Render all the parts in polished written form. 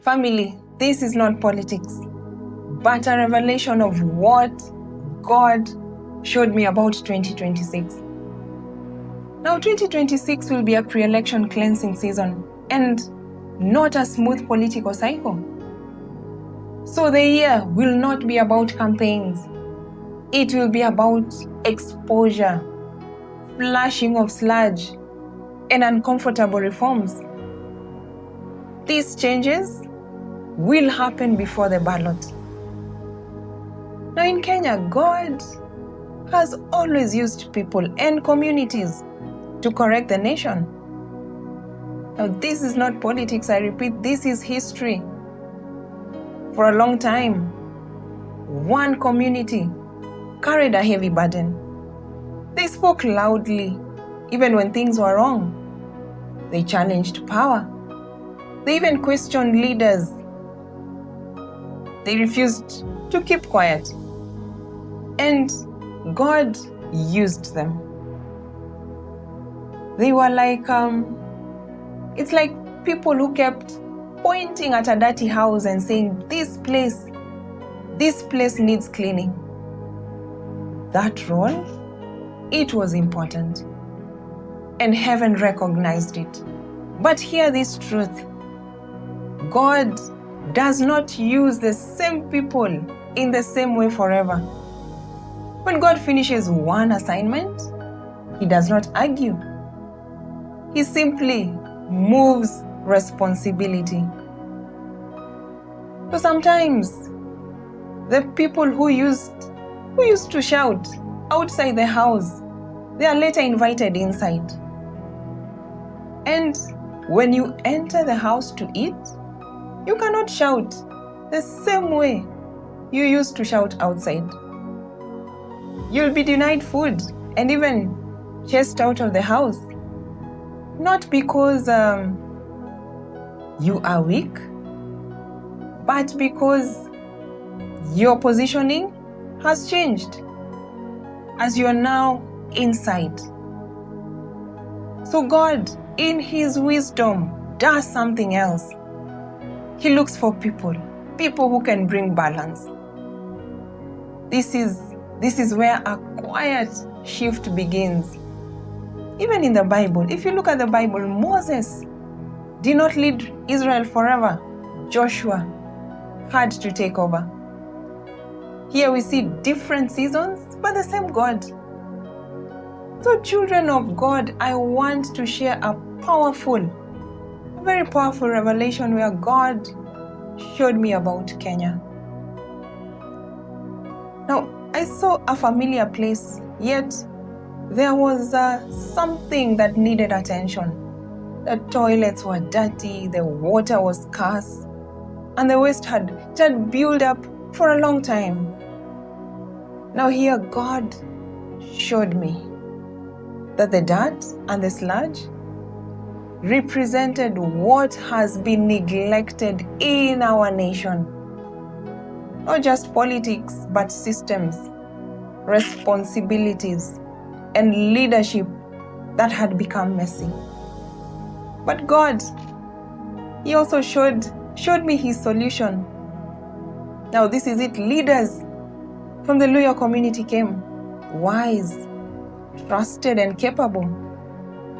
Family, this is not politics, but a revelation of what God showed me about 2026. Now, 2026 will be a pre-election cleansing season and not a smooth political cycle. So the year will not be about campaigns. It will be about exposure, flashing of sludge, and uncomfortable reforms. These changes will happen before the ballot. Now in Kenya, God has always used people and communities to correct the nation. Now this is not politics, I repeat, this is history. For a long time, one community carried a heavy burden. They spoke loudly, even when things were wrong. They challenged power. They even questioned leaders. They refused to keep quiet. And God used them. They were like, it's like people who kept pointing at a dirty house and saying, this place needs cleaning. That role, it was important. And heaven recognized it. But hear this truth. God does not use the same people in the same way forever. When God finishes one assignment, He does not argue. He simply moves responsibility. So sometimes the people who used to shout outside the house, they are later invited inside. And when you enter the house to eat, you cannot shout the same way you used to shout outside. You'll be denied food and even chased out of the house. Not because you are weak, but because your positioning has changed as you are now inside. So God, in His wisdom, does something else. He looks for people who can bring balance. This is where a quiet shift begins. Even in the Bible, if you look at the Bible, Moses did not lead Israel forever. Joshua had to take over. Here we see different seasons, but the same God. So children of God, I want to share a very powerful revelation where God showed me about Kenya. Now, I saw a familiar place, yet there was something that needed attention. The toilets were dirty, the water was scarce, and the waste had built up for a long time. Now here God showed me that the dirt and the sludge represented what has been neglected in our nation. Not just politics, but systems, responsibilities, and leadership that had become messy. But God, He also showed me His solution. Now this is it. Leaders from the Luhya community came, wise, trusted, and capable,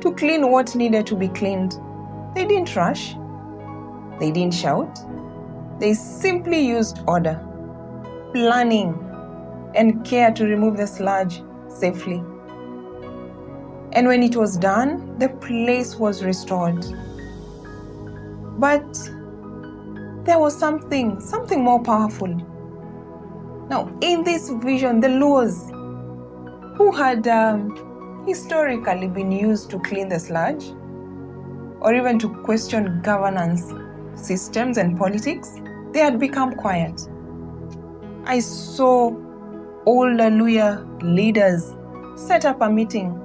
to clean what needed to be cleaned. They didn't rush. They didn't shout. They simply used order, planning, and care to remove the sludge safely. And when it was done, the place was restored. But there was something more powerful. Now, in this vision, the Luhyas, who had historically been used to clean the sludge, or even to question governance systems and politics, they had become quiet. I saw older Luhya leaders set up a meeting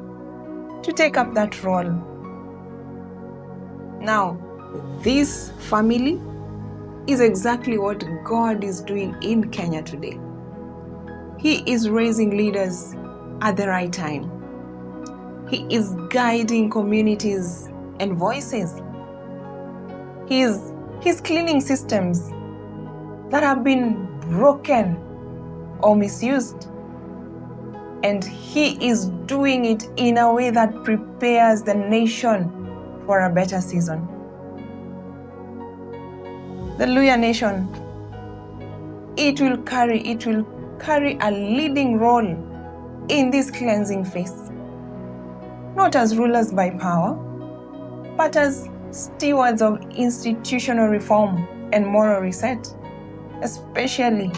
to take up that role. Now, this family is exactly what God is doing in Kenya today. He is raising leaders at the right time. He is guiding communities and voices. He is He's cleaning systems that have been broken or misused. And he is doing it in a way that prepares the nation for a better season. The Luhya nation, it will carry a leading role in this cleansing phase, not as rulers by power, but as stewards of institutional reform and moral reset, especially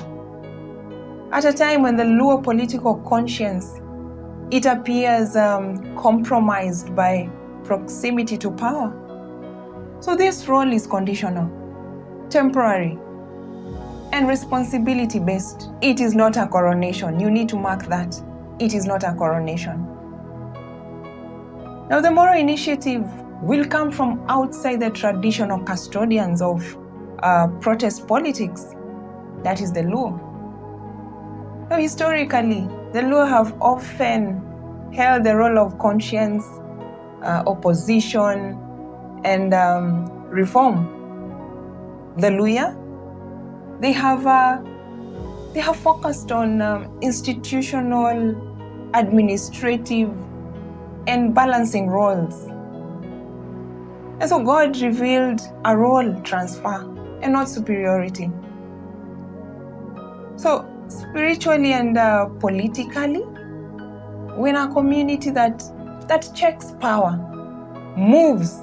at a time when the Luo political conscience, it appears compromised by proximity to power. So this role is conditional, temporary, and responsibility-based. It is not a coronation. You need to mark that. It is not a coronation. Now, the moral initiative will come from outside the traditional custodians of protest politics, that is the Luo. Now, historically, the Luo have often held the role of conscience, opposition, and reform. The Luhya, they have focused on institutional, administrative, and balancing roles. And so God revealed a role transfer and not superiority. So spiritually and politically, when a community that checks power moves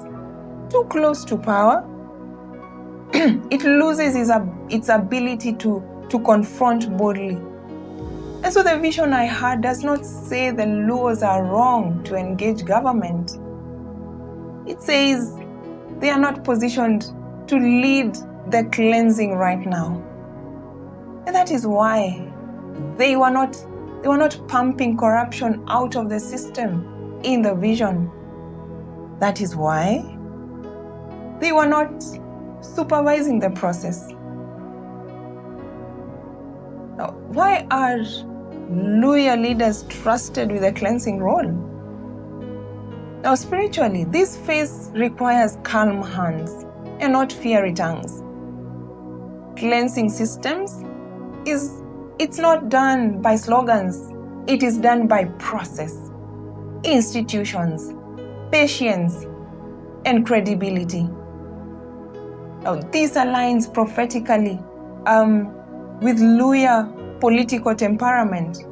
too close to power, it loses its ability to confront boldly. And so the vision I had does not say the Luos are wrong to engage government. It says they are not positioned to lead the cleansing right now. And that is why they were not pumping corruption out of the system in the vision. That is why they were not supervising the process. Now, why are Luhya leaders trusted with a cleansing role? Now, spiritually, this phase requires calm hands and not fiery tongues. Cleansing systems it's not done by slogans. It is done by process, institutions, patience, and credibility. Now, this aligns prophetically with Luhya political temperament,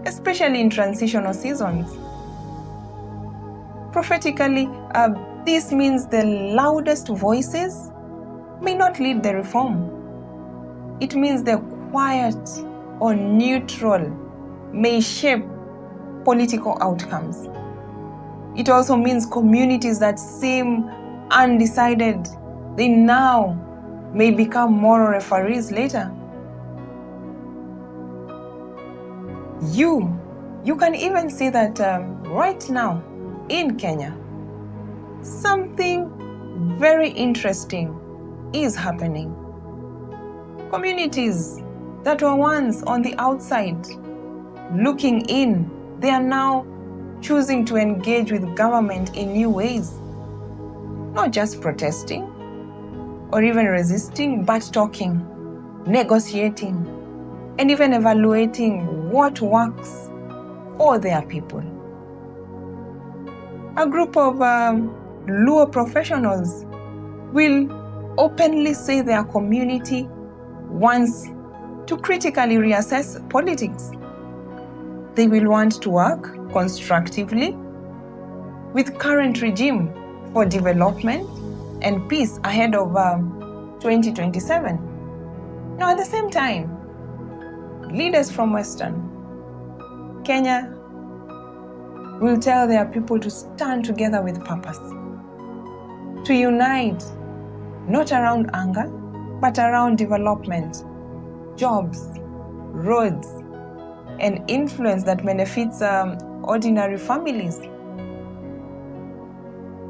especially in transitional seasons. Prophetically, this means the loudest voices may not lead the reform. It means the quiet or neutral may shape political outcomes. It also means communities that seem undecided, they now may become moral referees later. You can even see that right now in Kenya, something very interesting is happening. Communities that were once on the outside looking in, they are now choosing to engage with government in new ways. Not just protesting or even resisting, but talking, negotiating, and even evaluating what works for their people. A group of Luo professionals will openly say their community wants to critically reassess politics. They will want to work constructively with current regime for development and peace ahead of 2027. Now, at the same time, leaders from Western Kenya will tell their people to stand together with purpose, to unite not around anger, but around development, jobs, roads, and influence that benefits ordinary families.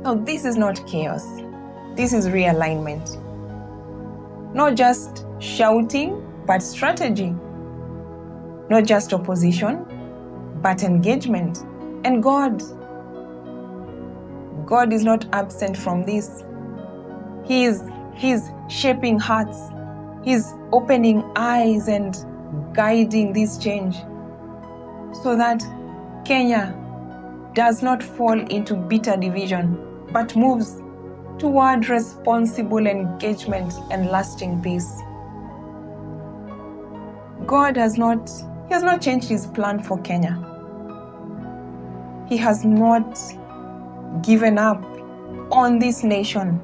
Now, this is not chaos. This is realignment. Not just shouting, but strategy. Not just opposition, but engagement. And God is not absent from this. He is He's shaping hearts. He's opening eyes and guiding this change so that Kenya does not fall into bitter division, but moves toward responsible engagement and lasting peace. God has not changed his plan for Kenya. He has not given up on this nation.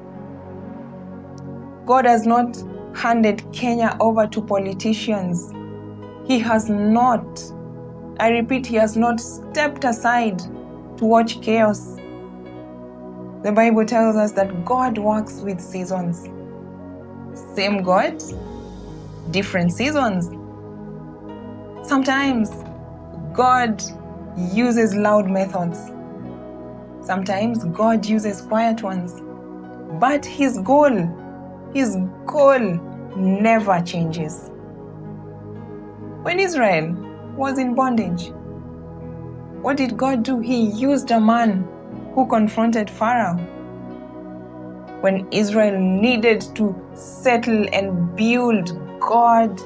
God has not handed Kenya over to politicians. He has not, I repeat, he has not stepped aside to watch chaos. The Bible tells us that God works with seasons. Same God, different seasons. Sometimes God uses loud methods. Sometimes God uses quiet ones. But his goal never changes. When Israel was in bondage, what did God do? He used a man who confronted Pharaoh. When Israel needed to settle and build, God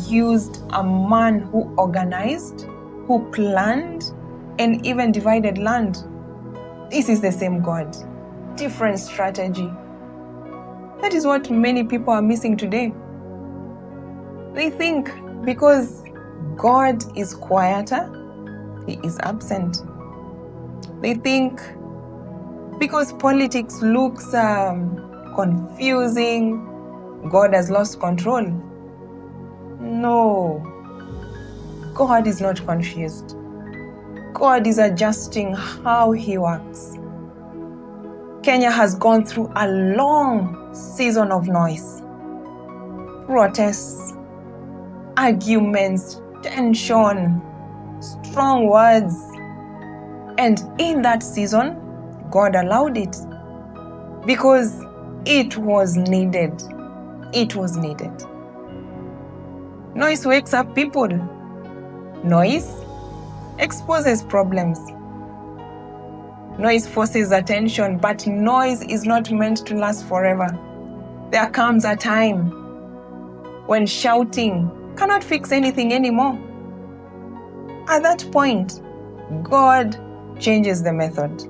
used a man who organized, who planned, and even divided land. This is the same God, different strategy. That is what many people are missing today. They think because God is quieter, he is absent. They think because politics looks confusing, God has lost control. No, God is not confused. God is adjusting how he works. Kenya has gone through a long season of noise, protests, arguments, tension, strong words. And in that season, God allowed it because it was needed. It was needed. Noise wakes up people. Noise exposes problems. Noise forces attention, but noise is not meant to last forever. There comes a time when shouting cannot fix anything anymore. At that point, God changes the method.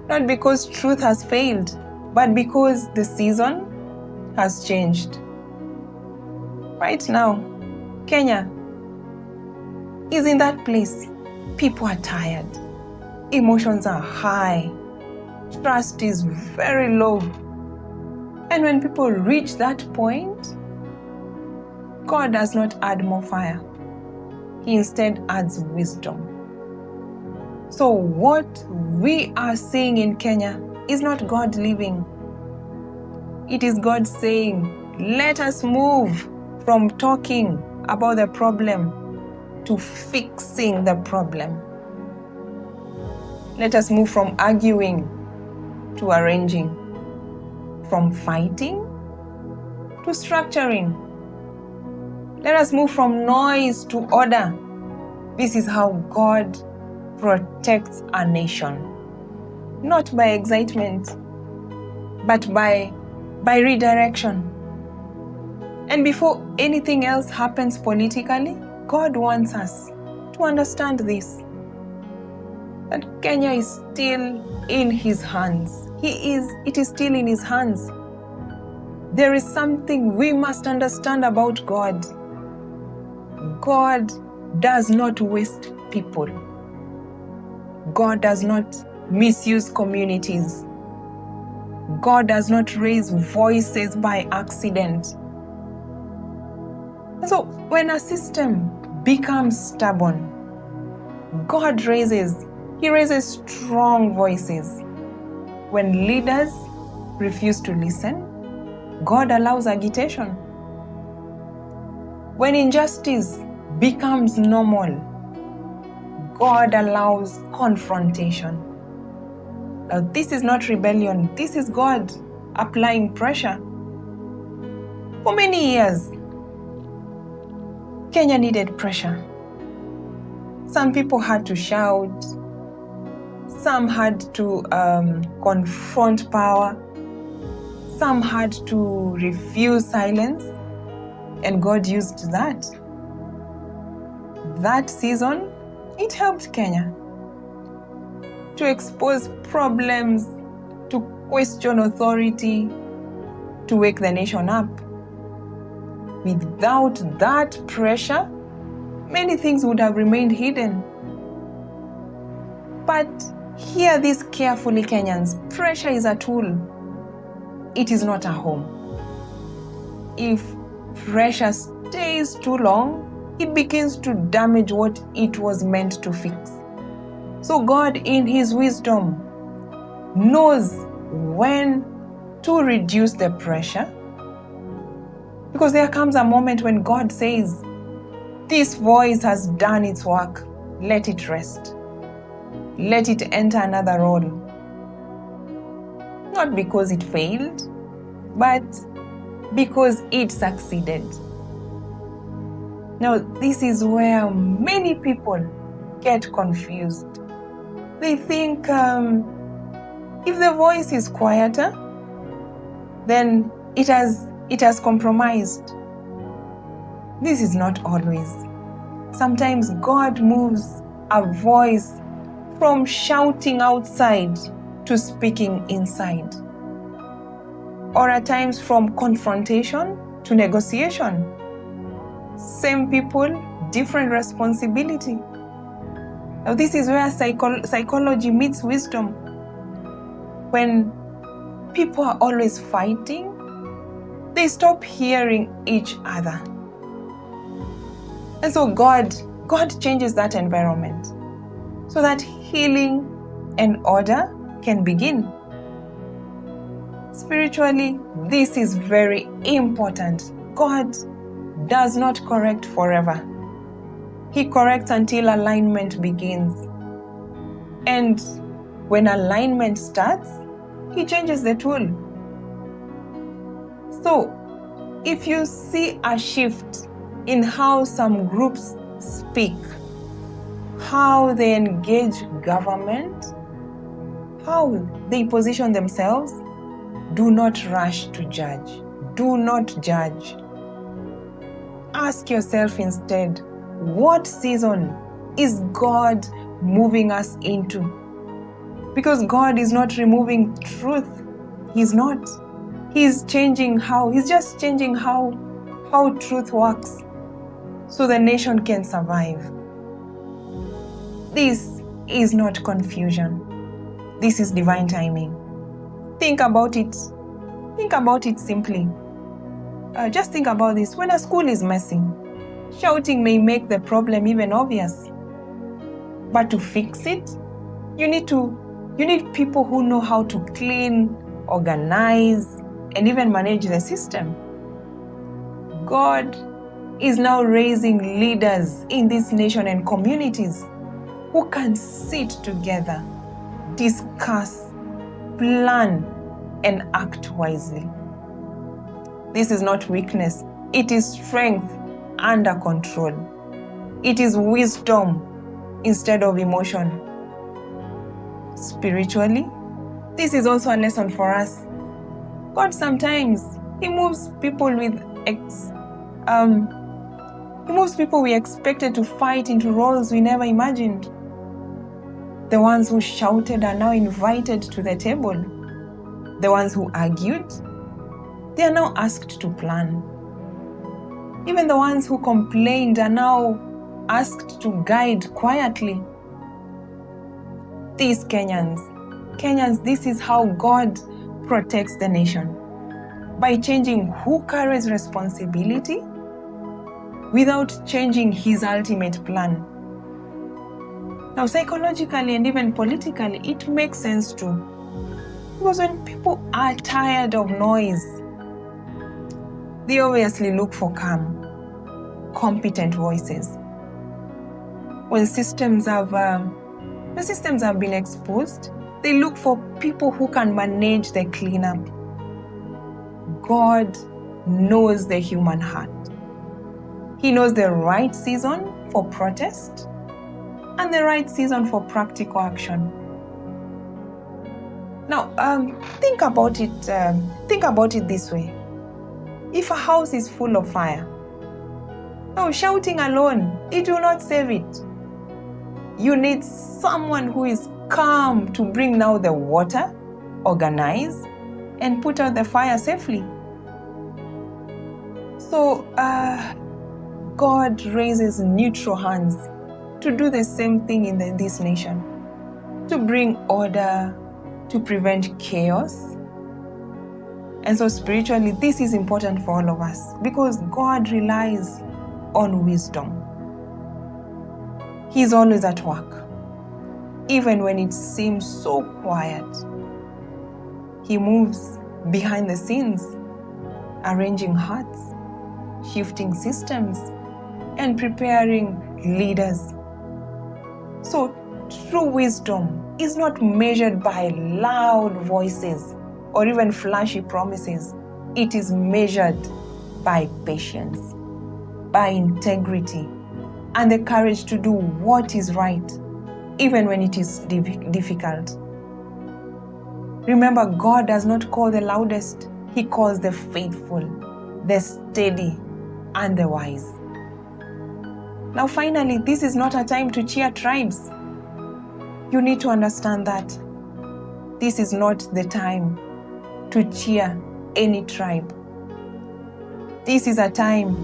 Not because truth has failed, but because the season has changed. Right now, Kenya is in that place. People are tired. Emotions are high. Trust is very low. And when people reach that point, God does not add more fire. He instead adds wisdom. So what we are seeing in Kenya is not God leaving. It is God saying, let us move from talking about the problem to fixing the problem. Let us move from arguing to arranging, from fighting to structuring. Let us move from noise to order. This is how God protects a nation. Not by excitement, but by redirection. And before anything else happens politically, God wants us to understand this. That Kenya is still in his hands. It is still in his hands. There is something we must understand about God. God does not waste people. God does not misuse communities. God does not raise voices by accident. And so when a system becomes stubborn, God raises strong voices. When leaders refuse to listen, God allows agitation. When injustice becomes normal, God allows confrontation. Now, this is not rebellion. This is God applying pressure. For many years, Kenya needed pressure. Some people had to shout. Some had to confront power. Some had to refuse silence, and God used that. That season, it helped Kenya to expose problems, to question authority, to wake the nation up. Without that pressure, many things would have remained hidden. But hear this carefully, Kenyans. Pressure is a tool. It is not a home. If pressure stays too long, it begins to damage what it was meant to fix. So God, in His wisdom, knows when to reduce the pressure, because there comes a moment when God says, this voice has done its work, let it rest. Let it enter another role. Not because it failed, but because it succeeded. Now, this is where many people get confused. They think if the voice is quieter, then it has compromised. This is not always. Sometimes God moves a voice from shouting outside to speaking inside. Or at times from confrontation to negotiation. Same people, different responsibility. Now this is where psychology meets wisdom. When people are always fighting, they stop hearing each other. And so God changes that environment so that healing and order can begin. Spiritually, this is very important. God does not correct forever. He corrects until alignment begins. And when alignment starts, He changes the tool. So, if you see a shift in how some groups speak, how they engage government, how they position themselves, do not rush to judge. Do not judge. Ask yourself instead, what season is God moving us into? Because God is not removing truth. He's not. He's just changing how truth works so the nation can survive. This is not confusion. This is divine timing. Think about it. Think about it simply. Just think about this. When a school is messy, shouting may make the problem even obvious. But to fix it, you need people who know how to clean, organize, and even manage the system. God is now raising leaders in this nation and communities who can sit together, discuss, plan, and act wisely. This is not weakness. It is strength under control. It is wisdom instead of emotion. Spiritually, this is also a lesson for us. God sometimes, He moves people we expected to fight into roles we never imagined. The ones who shouted are now invited to the table. The ones who argued, they are now asked to plan. Even the ones who complained are now asked to guide quietly. These Kenyans, this is how God protects the nation. By changing who carries responsibility without changing His ultimate plan. Now, psychologically and even politically, it makes sense too. Because when people are tired of noise, they obviously look for calm, competent voices. When systems have been exposed, they look for people who can manage the cleanup. God knows the human heart. He knows the right season for protest and the right season for practical action. Now, think about it. Think about it this way: if a house is full of fire, now shouting alone, it will not save it. You need someone who is calm to bring now the water, organize, and put out the fire safely. So, God raises neutral hands to do the same thing in this nation, to bring order, to prevent chaos. And so spiritually, this is important for all of us because God relies on wisdom. He's always at work, even when it seems so quiet. He moves behind the scenes, arranging hearts, shifting systems, and preparing leaders. So true wisdom is not measured by loud voices or even flashy promises. It is measured by patience, by integrity, and the courage to do what is right, even when it is difficult. Remember, God does not call the loudest. He calls the faithful, the steady, and the wise. Now, finally, this is not a time to cheer tribes. You need to understand that this is not the time to cheer any tribe. This is a time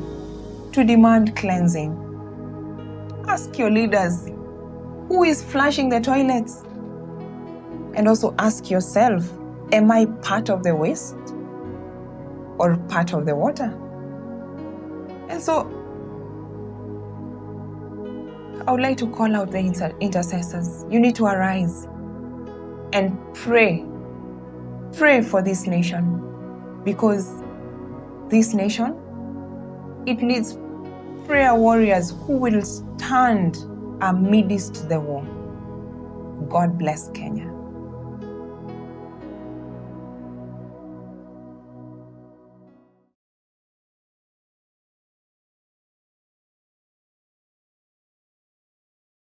to demand cleansing. Ask your leaders, who is flushing the toilets? And also ask yourself, am I part of the waste or part of the water? And so I would like to call out the intercessors. You need to arise and pray. Pray for this nation, because this nation, it needs prayer warriors who will stand amidst the war. God bless Kenya.